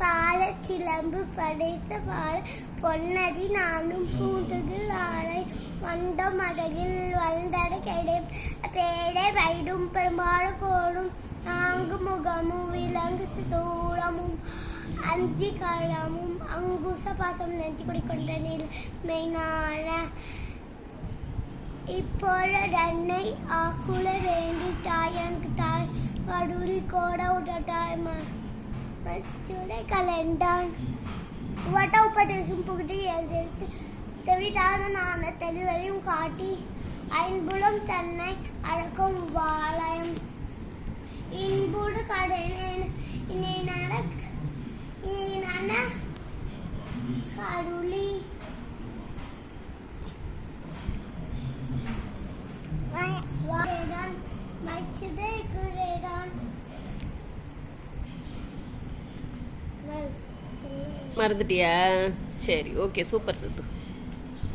பால சிலம்பு படைத்த பால பொன்னதி நானும் பூண்டுகில் ஆலை வந்த மடகில் வந்தட கிடை பேடை வைடும் பெரும்பாடு கோடும் நான்கு முகமும் விலங்கு தூளமும் அஞ்சு களமும் அங்குச பாசம் நெஞ்சு குடிக்கொண்ட மெய்னான இப்பொழுதென்னை ஆக்குல வேண்டி தாயனுக்கு தாய் கடுலி கோட உடட்டாய் மச்சுடை கலண்டான் வட்ட உப்பட்டேசும் புகிட்டு எழுதிட்டு தெவிதான நான தெளிவரையும் காட்டி ஐன்புலம் தன்னை அடக்கும் வாழயம் இன்புடு கடனேன் இனி கடுலி வாழதான் மச்சுடை குறைதான் மறந்துட்டியா? சரி, ஓகே, சூப்பர்.